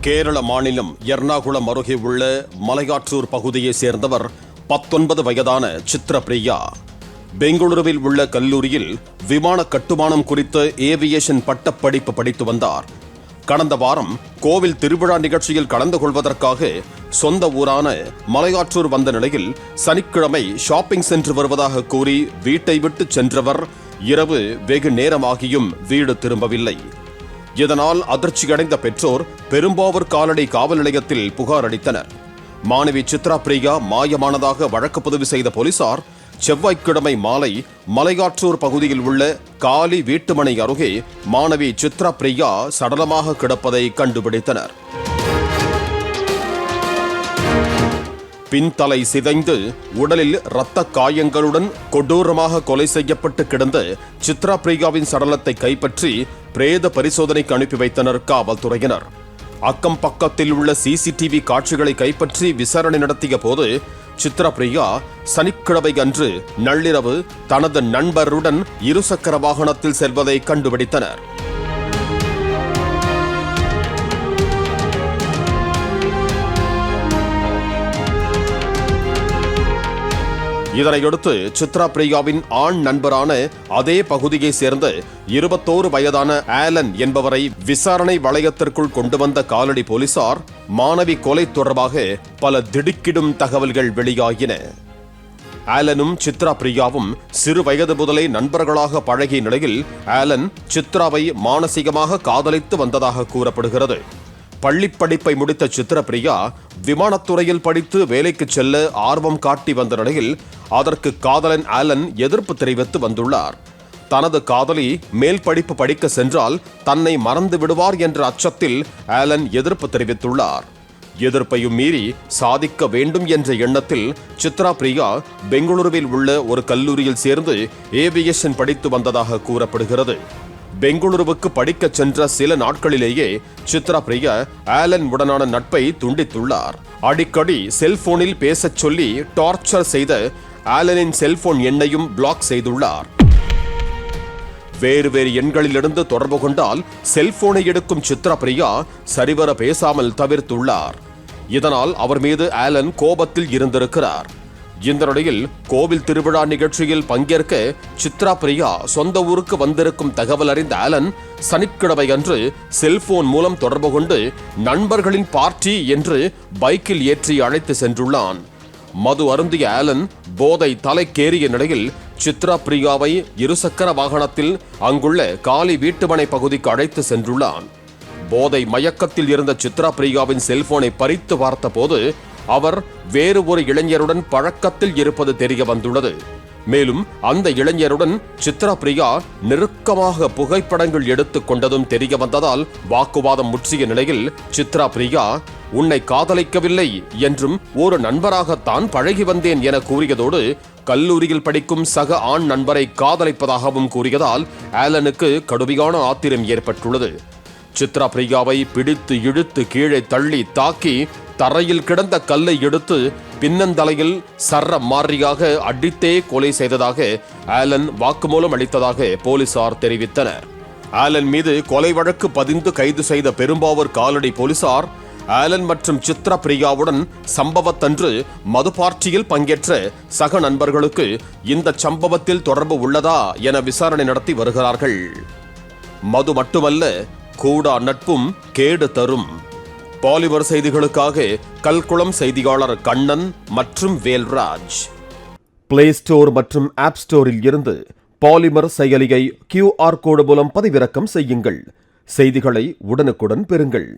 கேரள மாநிலம் எர்ணாகுளம் அருகே உள்ள மலையாற்றூர் பகுதியைச் சேர்ந்தவர் 19 வயதான சித்ரபிரியா. பெங்களூருவில் உள்ள கல்லூரியில் விமான கட்டுமானம் குறித்த ஏவியேஷன் பட்டப்படிப்பு படித்து வந்தார். கடந்த வாரம் கோவில் திருவிழா நிகழ்ச்சியில் கலந்து கொள்வதற்காக சொந்த ஊரான மலையாற்றூர் வந்த நிலையில் சனிக்கிழமை ஷாப்பிங் சென்று வருவதாக கூறி வீட்டை விட்டு சென்றவர் இரவு வெகு நேரமாகியும் வீடு திரும்பவில்லை. இதனால் அதிர்ச்சியடைந்த பெற்றோர் பெரும்பாவூர் காலடி காவல் நிலையத்தில் புகார் அளித்தனர். மாணவி சித்ரபிரியா மாயமானதாக வழக்கு பதிவு செய்த போலீசார் செவ்வாய்க்கிழமை மாலை மலையாற்றூர் பகுதியில் உள்ள காலி வீட்டுமனை அருகே மாணவி சித்ரபிரியா சடலமாக கிடப்பதை கண்டுபிடித்தனர். பின்தலை சிதைந்து உடலில் இரத்த காயங்களுடன் கொடூரமாக கொலை செய்யப்பட்டு கிடந்த சித்ரபிரியாவின் சடலத்தை கைப்பற்றி பிரேத பரிசோதனைக்கு அனுப்பி வைத்தனர் காவல்துறையினர். அக்கம் பக்கத்தில் உள்ள சிசிடிவி காட்சிகளை கைப்பற்றி விசாரணை நடத்திய போது சித்ரபிரியா சனிக்கிழமை அன்று நள்ளிரவு தனது நண்பருடன் இருசக்கர வாகனத்தில் செல்வதை கண்டுபிடித்தனர். இதனையடுத்து சித்ரபிரியாவின் ஆண் நண்பரான அதே பகுதியை சேர்ந்த 21 வயதான ஆலன் என்பவரை விசாரணை வளையத்திற்குள் கொண்டு வந்த காலடி போலீசார் மாணவி கொலை தொடர்பாக பல திடுக்கிடும் தகவல்கள் வெளியாகின. ஆலனும் சித்ரபிரியாவும் சிறு வயது முதலே நண்பர்களாக பழகிய நிலையில் ஆலன் சித்ராவை மானசீகமாக காதலித்து வந்ததாக கூறப்படுகிறது. பள்ளிப்படிப்பை முடித்த சித்ரபிரியா விமானத்துறையில் படித்து வேலைக்கு செல்ல ஆர்வம் காட்டி வந்த நிலையில் அதற்கு காதலன் ஆலன் எதிர்ப்பு தெரிவித்து வந்துள்ளார். தனது காதலி மேல் படிப்பு படிக்க சென்றால் தன்னை மறந்து விடுவார் என்ற அச்சத்தில் ஆலன் எதிர்ப்பு தெரிவித்துள்ளார். எதிர்ப்பையும் மீறி சாதிக்க வேண்டும் என்ற எண்ணத்தில் சித்ரபிரியா பெங்களூருவில் உள்ள ஒரு கல்லூரியில் சேர்ந்து ஏவியேஷன் படித்து வந்ததாக கூறப்படுகிறது. பெங்களூருவுக்கு படிக்க சென்ற சில நாட்களிலேயே சித்ரபிரியா ஆலன் உடனான நட்பை துண்டித்துள்ளார். அடிக்கடி செல்போனில் பேசச் சொல்லி டார்ச்சர் செய்த ஆலனின் செல்போன் எண்ணையும் பிளாக் செய்துள்ளார். வேறு எண்களிலிருந்து தொடர்பு கொண்டால் செல்போனை எடுக்கும் சித்ரபிரியா சரிவர பேசாமல் தவிர்த்துள்ளார். இதனால் அவர் மீது ஆலன் கோபத்தில் இருந்திருக்கிறார். இந்த நிலையில் கோவில் திருவிழா நிகழ்ச்சியில் பங்கேற்க சித்ரபிரியா சொந்த ஊருக்கு வந்திருக்கும் தகவல் அறிந்த ஆலன் சனிக்கிழமை அன்று செல்போன் மூலம் தொடர்பு கொண்டு நண்பர்களின் பார்ட்டி என்று பைக்கில் ஏற்றி அழைத்து சென்றுள்ளான். மது அருந்திய ஆலன் போதை தலைக்கேறிய நிலையில் சித்ரபிரியாவை இருசக்கர வாகனத்தில் அங்குள்ள காலி வீட்டுமனை பகுதிக்கு அழைத்து சென்றுள்ளான். போதை மயக்கத்தில் இருந்த சித்ரபிரியாவின் செல்போனை பறித்து பார்த்தபோது அவர் வேறு ஒரு இளைஞருடன் பழக்கத்தில் இருப்பது தெரிய வந்துள்ளது. மேலும் அந்த இளைஞருடன் சித்ரபிரியா நெருக்கமாக புகைப்படங்கள் எடுத்துக் கொண்டதும் தெரிய வந்ததால் வாக்குவாதம் முற்றிய நிலையில் சித்ரபிரியா உன்னை காதலிக்கவில்லை என்றும் ஒரு நண்பராகத்தான் பழகி வந்தேன் என கூறியதோடு கல்லூரியில் படிக்கும் சக ஆண் நண்பரை காதலிப்பதாகவும் கூறியதால் ஆலனுக்கு கடுமையான ஆத்திரம் ஏற்பட்டுள்ளது. சித்ரபிரியாவை பிடித்து இழுத்து கீழே தள்ளி தாக்கி தரையில் கிடந்த கல்லை எடுத்து பின்னந்தலையில் சர்ற மாறியாக அடித்தே கொலை செய்ததாக ஆலன் வாக்குமூலம் அளித்ததாக போலீசார் தெரிவித்தனர். ஆலன் மீது கொலை வழக்கு பதிந்து கைது செய்த பெரும்பாவூர் காலடி போலீசார் ஆலன் மற்றும் சித்ரபிரியாவுடன் சம்பவத்தன்று மது பார்ட்டியில் பங்கேற்ற சக நண்பர்களுக்கு இந்த சம்பவத்தில் தொடர்பு உள்ளதா என விசாரணை நடத்தி வருகிறார்கள். மது மட்டுமல்ல, கூடா நட்பும் கேடு தரும். பாலிமர் செய்திகளுக்காக கல்குளம் செய்தியாளர் கண்ணன் மற்றும் வேல்ராஜ். பிளே ஸ்டோர் மற்றும் ஆப் ஸ்டோரில் இருந்து பாலிமர் செயலியை QR கோடு மூலம் பதிவிறக்கம் செய்யுங்கள். செய்திகளை உடனுக்குடன் பெறுங்கள்.